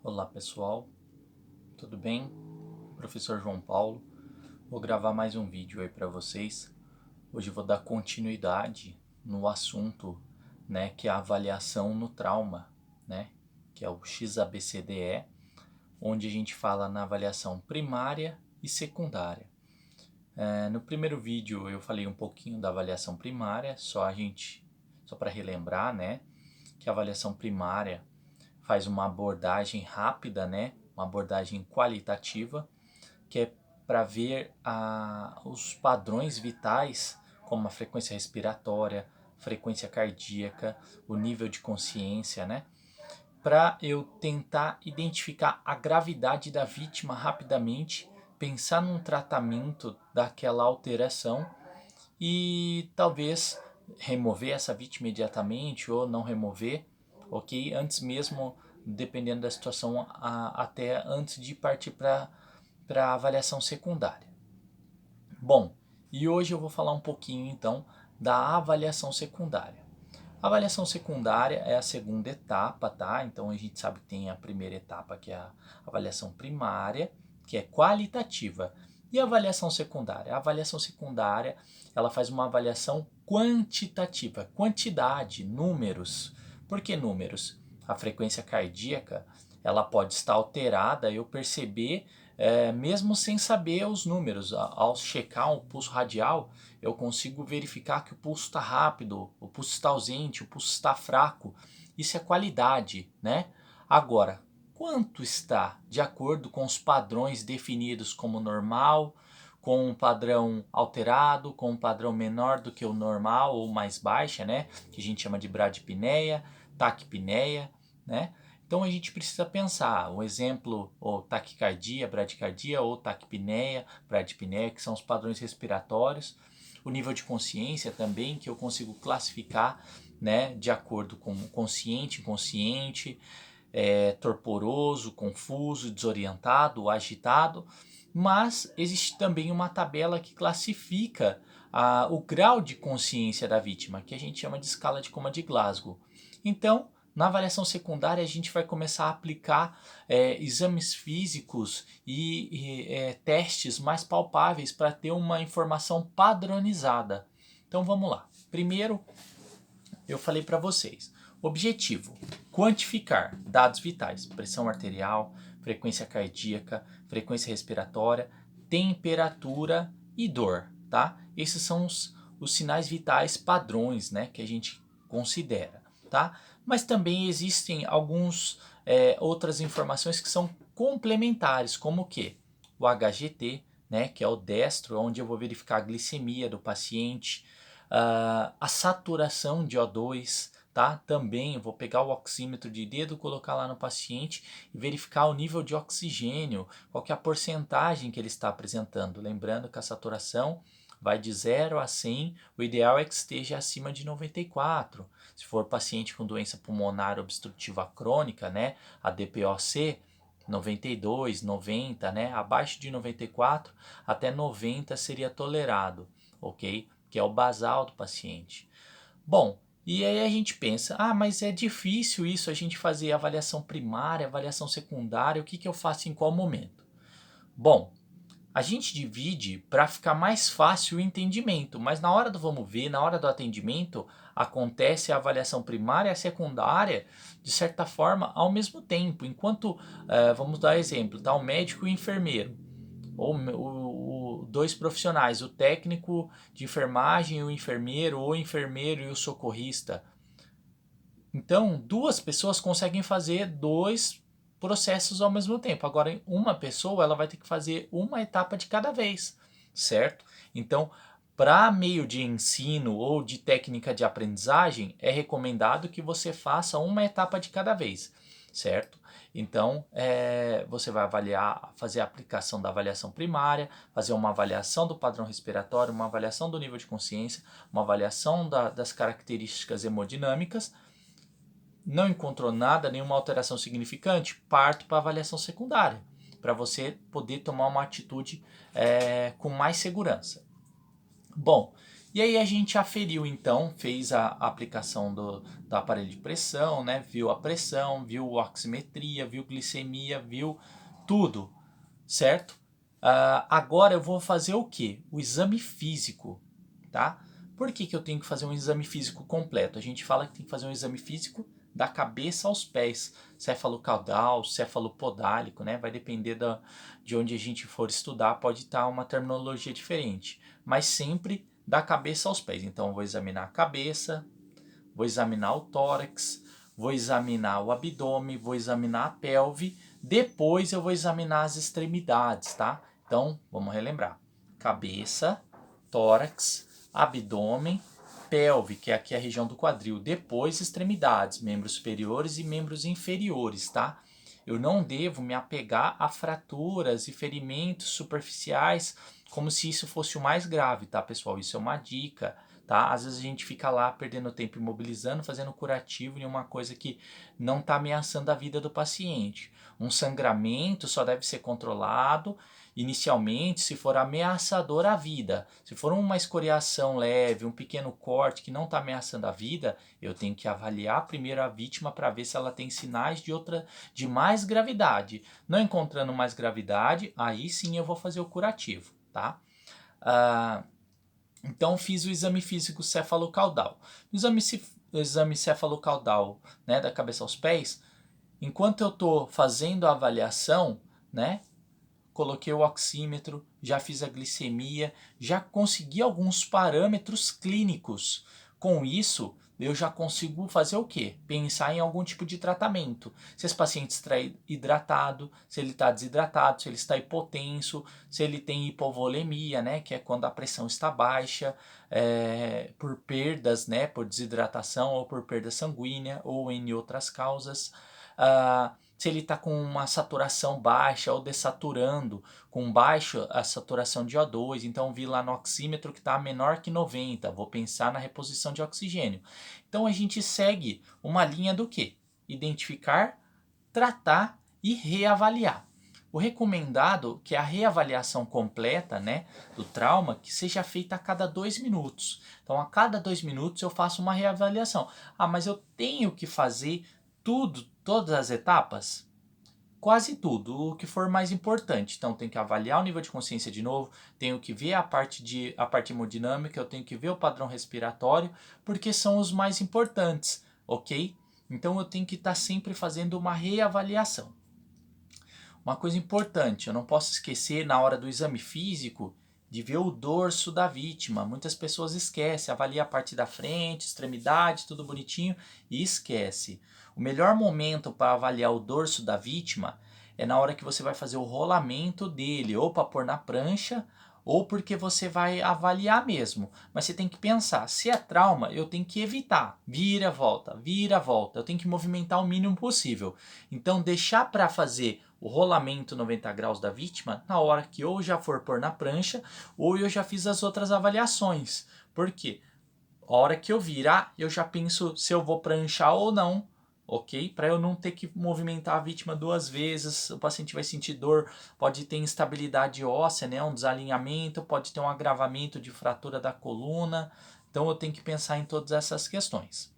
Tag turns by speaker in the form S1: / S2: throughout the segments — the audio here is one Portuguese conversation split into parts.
S1: Olá pessoal, tudo bem? Professor João Paulo, vou gravar mais um vídeo aí para vocês. Hoje eu vou dar continuidade no assunto, que é a avaliação no trauma, que é o XABCDE, onde a gente fala na avaliação primária e secundária. No primeiro vídeo eu falei um pouquinho da avaliação primária, só para relembrar, que a avaliação primária faz uma abordagem rápida, uma abordagem qualitativa, que é para ver os padrões vitais, como a frequência respiratória, frequência cardíaca, o nível de consciência, para eu tentar identificar a gravidade da vítima rapidamente, pensar num tratamento daquela alteração e talvez remover essa vítima imediatamente ou não remover, ok? Antes mesmo, dependendo da situação, até antes de partir para a avaliação secundária. Bom, e hoje eu vou falar um pouquinho então da avaliação secundária. A avaliação secundária é a segunda etapa, tá? Então a gente sabe que tem a primeira etapa, que é a avaliação primária, que é qualitativa. E a avaliação secundária? A avaliação secundária, ela faz uma avaliação quantitativa, quantidade, números. Por que números? A frequência cardíaca, ela pode estar alterada, eu perceber, mesmo sem saber os números. Ao checar o pulso radial, eu consigo verificar que o pulso está rápido, o pulso está ausente, o pulso está fraco. Isso é qualidade, Agora, quanto está de acordo com os padrões definidos como normal, com um padrão alterado, com um padrão menor do que o normal ou mais baixa, Que a gente chama de bradipneia, taquipneia, Então a gente precisa pensar, um exemplo, ou taquicardia, bradicardia, ou taquipneia, bradipneia, que são os padrões respiratórios. O nível de consciência também, que eu consigo classificar, de acordo com consciente, inconsciente, torporoso, confuso, desorientado, agitado. Mas existe também uma tabela que classifica o grau de consciência da vítima, que a gente chama de escala de coma de Glasgow. Então, na avaliação secundária, a gente vai começar a aplicar exames físicos e testes mais palpáveis para ter uma informação padronizada. Então vamos lá. Primeiro, eu falei para vocês. Objetivo: quantificar dados vitais, pressão arterial, frequência cardíaca, frequência respiratória, temperatura e dor, tá? Esses são os sinais vitais padrões, que a gente considera, tá? Mas também existem alguns outras informações que são complementares, como o quê? O HGT, que é o destro, onde eu vou verificar a glicemia do paciente, a saturação de O2, tá? Também eu vou pegar o oxímetro de dedo, colocar lá no paciente e verificar o nível de oxigênio, qual que é a porcentagem que ele está apresentando. Lembrando que a saturação vai de 0 a 100, o ideal é que esteja acima de 94. Se for paciente com doença pulmonar obstrutiva crônica, a DPOC, 92, 90, abaixo de 94 até 90 seria tolerado, ok? Que é o basal do paciente. Bom, e aí a gente pensa, mas é difícil isso, a gente fazer avaliação primária, avaliação secundária, o que eu faço em qual momento? Bom, a gente divide para ficar mais fácil o entendimento, mas na hora do vamos ver, na hora do atendimento, acontece a avaliação primária e a secundária, de certa forma, ao mesmo tempo. Enquanto, vamos dar exemplo, tá? O médico e o enfermeiro, ou dois profissionais, o técnico de enfermagem e o enfermeiro, ou o enfermeiro e o socorrista. Então, duas pessoas conseguem fazer dois processos ao mesmo tempo. Agora, uma pessoa ela vai ter que fazer uma etapa de cada vez, certo? Então, para meio de ensino ou de técnica de aprendizagem, é recomendado que você faça uma etapa de cada vez, certo? Então, você vai avaliar, fazer a aplicação da avaliação primária, fazer uma avaliação do padrão respiratório, uma avaliação do nível de consciência, uma avaliação das características hemodinâmicas. Não encontrou nada, nenhuma alteração significante, parto para avaliação secundária, para você poder tomar uma atitude com mais segurança. Bom, E aí a gente aferiu então, fez a aplicação do aparelho de pressão, né? Viu a pressão, viu oximetria, viu glicemia, viu tudo, certo? Agora eu vou fazer o quê? O exame físico, tá? Por que eu tenho que fazer um exame físico completo? A gente fala que tem que fazer um exame físico da cabeça aos pés, céfalo-caudal, céfalo-podálico, né? Vai depender de onde a gente for estudar, pode estar uma terminologia diferente, mas sempre da cabeça aos pés. Então eu vou examinar a cabeça, vou examinar o tórax, vou examinar o abdômen, vou examinar a pelve, depois eu vou examinar as extremidades, tá? Então, vamos relembrar. Cabeça, tórax, abdômen, pelve, que é aqui a região do quadril, depois extremidades, membros superiores e membros inferiores, tá? Eu não devo me apegar a fraturas e ferimentos superficiais como se isso fosse o mais grave, tá, pessoal? Isso é uma dica, tá? Às vezes a gente fica lá perdendo tempo imobilizando, fazendo curativo em uma coisa que não está ameaçando a vida do paciente. Um sangramento só deve ser controlado inicialmente se for ameaçador à vida. Se for uma escoriação leve, um pequeno corte que não está ameaçando a vida, eu tenho que avaliar primeiro a vítima para ver se ela tem sinais de mais gravidade. Não encontrando mais gravidade, aí sim eu vou fazer o curativo, tá? Então fiz o exame físico cefalocaudal. No exame cefalocaudal, né, da cabeça aos pés, enquanto eu estou fazendo a avaliação, né, coloquei o oxímetro, já fiz a glicemia, já consegui alguns parâmetros clínicos. Com isso, eu já consigo fazer o quê? Pensar em algum tipo de tratamento. Se esse paciente está hidratado, se ele está desidratado, se ele está hipotenso, se ele tem hipovolemia, né, que é quando a pressão está baixa, por perdas, né, por desidratação ou por perda sanguínea ou em outras causas. Se ele está com uma saturação baixa ou desaturando, com baixa a saturação de O2, então vi lá no oxímetro que está menor que 90, vou pensar na reposição de oxigênio. Então a gente segue uma linha do quê? Identificar, tratar e reavaliar. O recomendado que a reavaliação completa, né, do trauma que seja feita a cada 2 minutos. Então a cada 2 minutos eu faço uma reavaliação. Mas eu tenho que fazer tudo, todas as etapas? Quase tudo, o que for mais importante. Então, tem que avaliar o nível de consciência de novo, tenho que ver a parte hemodinâmica, eu tenho que ver o padrão respiratório, porque são os mais importantes, ok? Então, eu tenho que estar sempre fazendo uma reavaliação. Uma coisa importante, eu não posso esquecer na hora do exame físico de ver o dorso da vítima. Muitas pessoas esquecem, avalia a parte da frente, extremidade, tudo bonitinho e esquece. O melhor momento para avaliar o dorso da vítima é na hora que você vai fazer o rolamento dele, ou para pôr na prancha, ou porque você vai avaliar mesmo. Mas você tem que pensar, se é trauma, eu tenho que evitar. Vira, volta, vira, volta. Eu tenho que movimentar o mínimo possível. Então, deixar para fazer o rolamento 90 graus da vítima na hora que ou já for pôr na prancha, ou eu já fiz as outras avaliações. Por quê? A hora que eu virar, eu já penso se eu vou pranchar ou não, ok? Para eu não ter que movimentar a vítima 2 vezes, o paciente vai sentir dor, pode ter instabilidade óssea, né? Um desalinhamento, pode ter um agravamento de fratura da coluna. Então eu tenho que pensar em todas essas questões.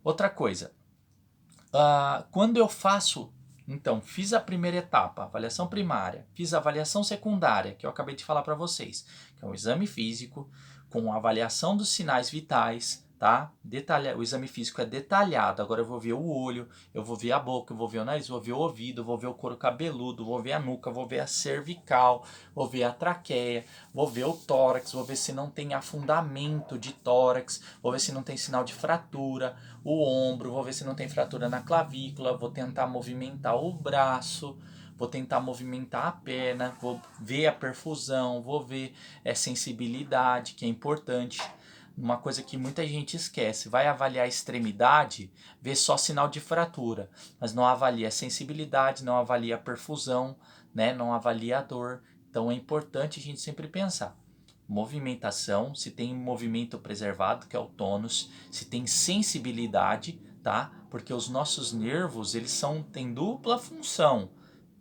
S1: Outra coisa, quando eu faço, então, fiz a primeira etapa, avaliação primária, fiz a avaliação secundária, que eu acabei de falar para vocês, que é um exame físico com avaliação dos sinais vitais, tá? O exame físico é detalhado, agora eu vou ver o olho, eu vou ver a boca, eu vou ver o nariz, vou ver o ouvido, vou ver o couro cabeludo, vou ver a nuca, vou ver a cervical, vou ver a traqueia, vou ver o tórax, vou ver se não tem afundamento de tórax, vou ver se não tem sinal de fratura, o ombro, vou ver se não tem fratura na clavícula, vou tentar movimentar o braço, vou tentar movimentar a perna, vou ver a perfusão, vou ver sensibilidade, que é importante. Uma coisa que muita gente esquece, vai avaliar a extremidade, vê só sinal de fratura, mas não avalia a sensibilidade, não avalia a perfusão, né? Não avalia a dor. Então é importante a gente sempre pensar. Movimentação, se tem movimento preservado, que é o tônus, se tem sensibilidade, tá? Porque os nossos nervos, têm dupla função,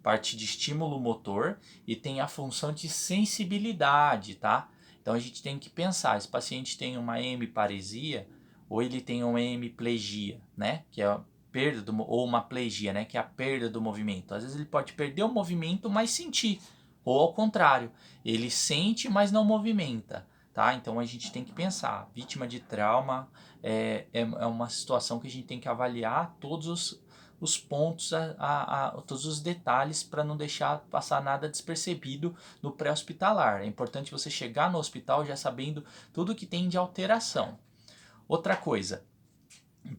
S1: parte de estímulo motor e tem a função de sensibilidade, tá? Então a gente tem que pensar, esse paciente tem uma hemiparesia ou ele tem uma hemiplegia, né? Que é a perda ou uma plegia, né? Que é a perda do movimento. Às vezes ele pode perder o movimento, mas sentir. Ou ao contrário, ele sente, mas não movimenta. Tá? Então a gente tem que pensar, vítima de trauma é uma situação que a gente tem que avaliar todos os pontos, todos os detalhes para não deixar passar nada despercebido no pré-hospitalar. É importante você chegar no hospital já sabendo tudo que tem de alteração. Outra coisa,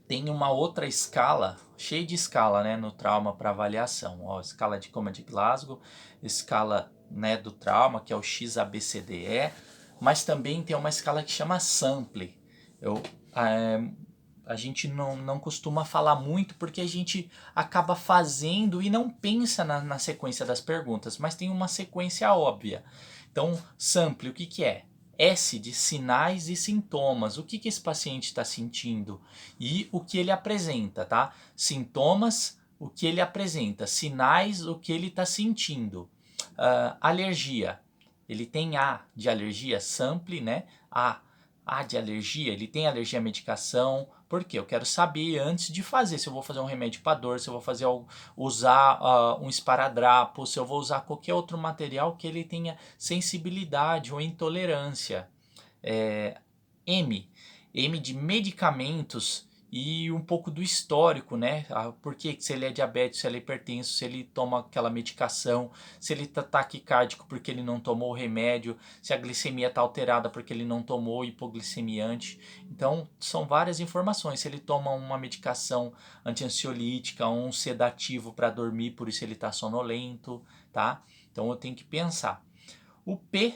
S1: tem uma outra escala, cheia de escala, né, no trauma para avaliação. Ó, escala de Coma de Glasgow, escala, né, do trauma, que é o XABCDE, mas também tem uma escala que chama SAMPLE. A gente não costuma falar muito porque a gente acaba fazendo e não pensa na sequência das perguntas, mas tem uma sequência óbvia. Então, SAMPLE, o que é? S de sinais e sintomas. O que esse paciente está sentindo e o que ele apresenta, tá? Sintomas, o que ele apresenta. Sinais, o que ele está sentindo. Alergia. Ele tem A de alergia, SAMPLE, né? A de alergia, ele tem alergia à medicação. Por quê? Eu quero saber antes de fazer, se eu vou fazer um remédio para dor, se eu vou fazer usar um esparadrapo, se eu vou usar qualquer outro material que ele tenha sensibilidade ou intolerância. M de medicamentos e um pouco do histórico, né? Por que se ele é diabético, se ele é hipertenso, se ele toma aquela medicação, se ele está taquicárdico porque ele não tomou o remédio, se a glicemia está alterada porque ele não tomou hipoglicemiante. Então, são várias informações. Se ele toma uma medicação anti-ansiolítica, um sedativo para dormir, por isso ele está sonolento, tá? Então, eu tenho que pensar. O P,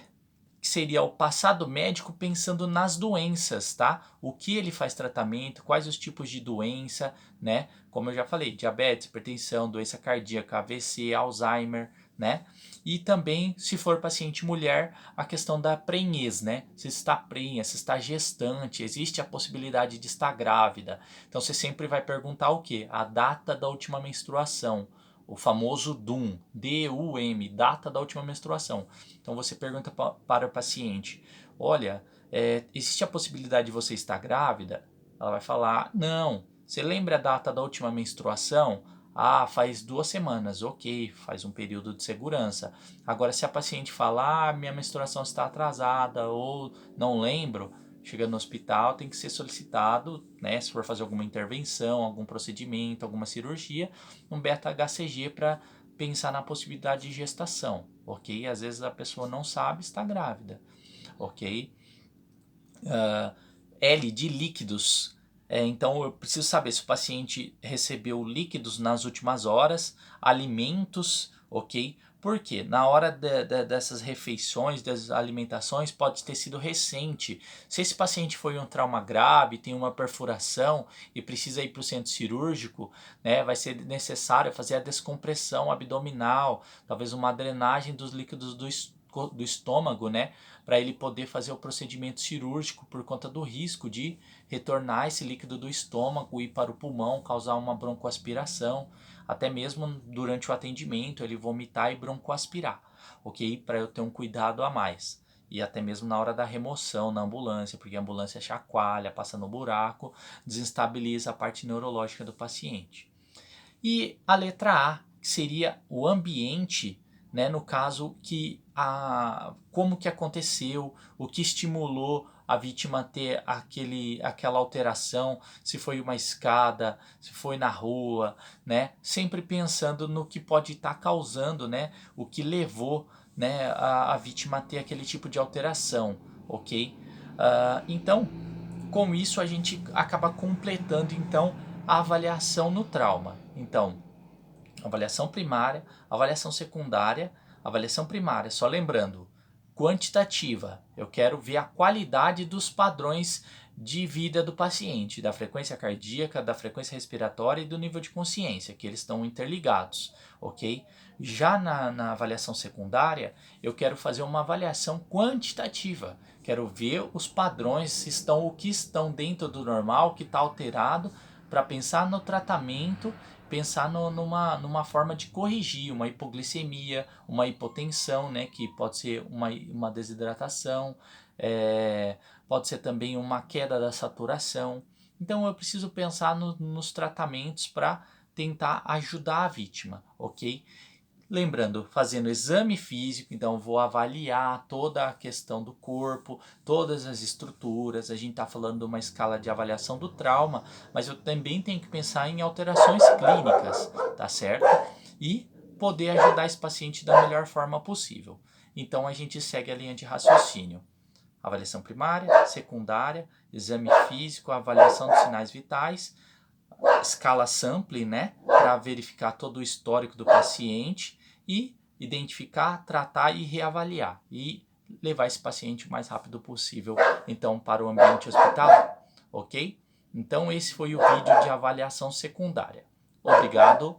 S1: que seria o passado médico pensando nas doenças, tá? O que ele faz tratamento, quais os tipos de doença, né? Como eu já falei, diabetes, hipertensão, doença cardíaca, AVC, Alzheimer, né? E também, se for paciente mulher, a questão da prenhez, né? Se está prenha, se está gestante, existe a possibilidade de estar grávida. Então você sempre vai perguntar o quê? A data da última menstruação. O famoso DUM, D-U-M, data da última menstruação. Então você pergunta para o paciente, olha, existe a possibilidade de você estar grávida? Ela vai falar, não. Você lembra a data da última menstruação? Ah, faz 2 semanas, ok, faz um período de segurança. Agora, se a paciente falar, minha menstruação está atrasada ou não lembro, chega no hospital, tem que ser solicitado, né, se for fazer alguma intervenção, algum procedimento, alguma cirurgia, um beta-HCG para pensar na possibilidade de gestação, ok? Às vezes a pessoa não sabe, está grávida, ok? L de líquidos. Então eu preciso saber se o paciente recebeu líquidos nas últimas horas, alimentos, ok? Porque na hora dessas refeições, das alimentações, pode ter sido recente. Se esse paciente foi um trauma grave, tem uma perfuração e precisa ir para o centro cirúrgico, né, vai ser necessário fazer a descompressão abdominal, talvez uma drenagem dos líquidos do estômago, né, para ele poder fazer o procedimento cirúrgico por conta do risco de retornar esse líquido do estômago e ir para o pulmão, causar uma broncoaspiração, até mesmo durante o atendimento ele vomitar e broncoaspirar, ok? Para eu ter um cuidado a mais. E até mesmo na hora da remoção na ambulância, porque a ambulância chacoalha, passa no buraco, desestabiliza a parte neurológica do paciente. E a letra A, que seria o ambiente, né, no caso como que aconteceu, o que estimulou a vítima a ter aquela alteração, se foi uma escada, se foi na rua, né, sempre pensando no que pode estar causando, né, o que levou, né, a vítima a ter aquele tipo de alteração, ok? Então, com isso a gente acaba completando então a avaliação no trauma. Então, avaliação primária, avaliação secundária, avaliação primária, só lembrando, quantitativa, eu quero ver a qualidade dos padrões de vida do paciente, da frequência cardíaca, da frequência respiratória e do nível de consciência, que eles estão interligados, ok? Já na avaliação secundária, eu quero fazer uma avaliação quantitativa, quero ver os padrões, o que estão dentro do normal, o que está alterado, para pensar no tratamento, pensar numa forma de corrigir uma hipoglicemia, uma hipotensão, né, que pode ser uma desidratação, pode ser também uma queda da saturação. Então eu preciso pensar nos tratamentos para tentar ajudar a vítima, ok? Lembrando, fazendo exame físico, então vou avaliar toda a questão do corpo, todas as estruturas. A gente está falando de uma escala de avaliação do trauma, mas eu também tenho que pensar em alterações clínicas, tá certo? E poder ajudar esse paciente da melhor forma possível. Então a gente segue a linha de raciocínio. Avaliação primária, secundária, exame físico, avaliação dos sinais vitais, escala sample, né, para verificar todo o histórico do paciente e identificar, tratar e reavaliar e levar esse paciente o mais rápido possível então para o ambiente hospitalar, ok? Então esse foi o vídeo de avaliação secundária. Obrigado.